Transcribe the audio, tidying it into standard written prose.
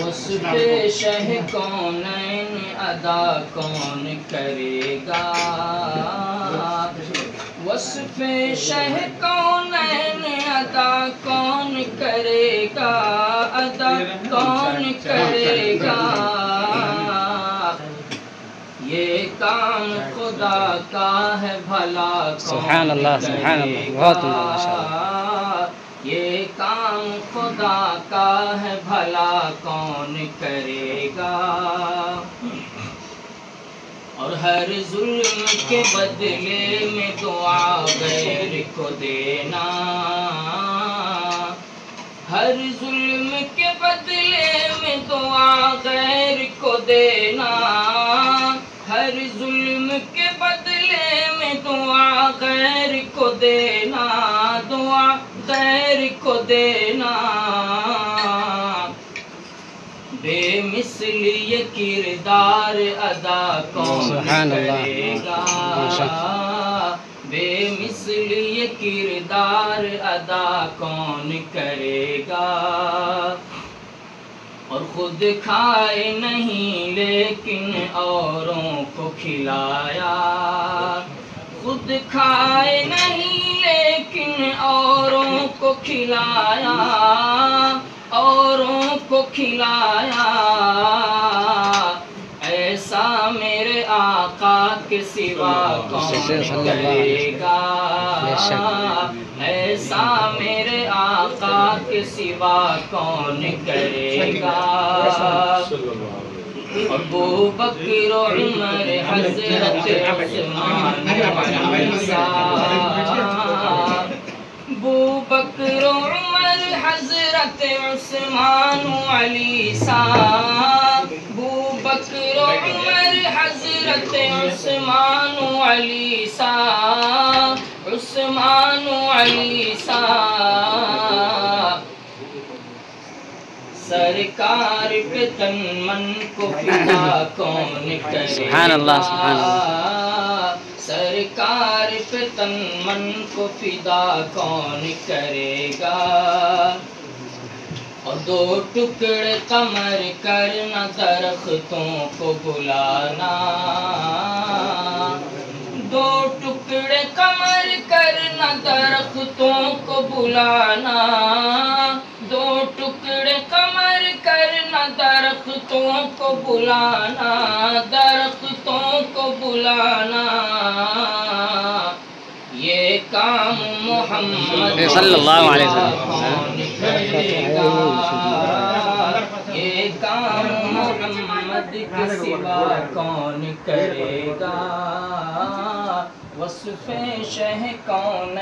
وصف شہ کونین ادا کون کرے گا، وصف شہ کونین ادا کون کرے گا، ادا کون کرے گا، یہ کام خدا کا ہے بھلا سبحان اللہ سبحان اللہ، بہت ماشاء اللہ، یہ کام خدا کا ہے بھلا کون کرے گا، اور ہر ظلم کے بدلے میں دعا غیر کو دینا، ہر ظلم کے بدلے میں دعا غیر کو دینا، ہر ظلم کے بدلے میں دعا غیر کو دینا، دعا غیر کو دینا، بے مثل یہ کردار ادا کون کرے گا، بے مثل یہ کردار ادا کون کرے گا، اور خود کھائے نہیں لیکن اوروں کو کھلایا، خود کھائے نہیں لیکن اوروں کو کھلایا، اوروں کو کھلایا، ایسا میرے آقا کے سوا کون کرے گا، ایسا میرے آقا کے سوا کون کرے گا، ابو بکر و عمر حضرت عثمان ابو بکر و عمر حضرت عثمان و علی ابو بکر و عمر حضرت عثمان و علی عثمان و علی سرکار پہ تن من کو فدا کون کرے گا، سبحان اللہ سبحان اللہ، سرکار پہ تن من کو فدا کون کرے گا، اور دو ٹکڑے قمر کرنا درختوں کو بلانا، دو ٹکڑے قمر کرنا درختوں کو بلانا، دو ٹکڑے قمر کرنا درختوں کو بلانا، درختوں کو بلانا، یہ کام محمد صلی اللہ علیہ کون کرے گا، یہ کام محمد کے سوا کون کرے گا، وصف شہ کون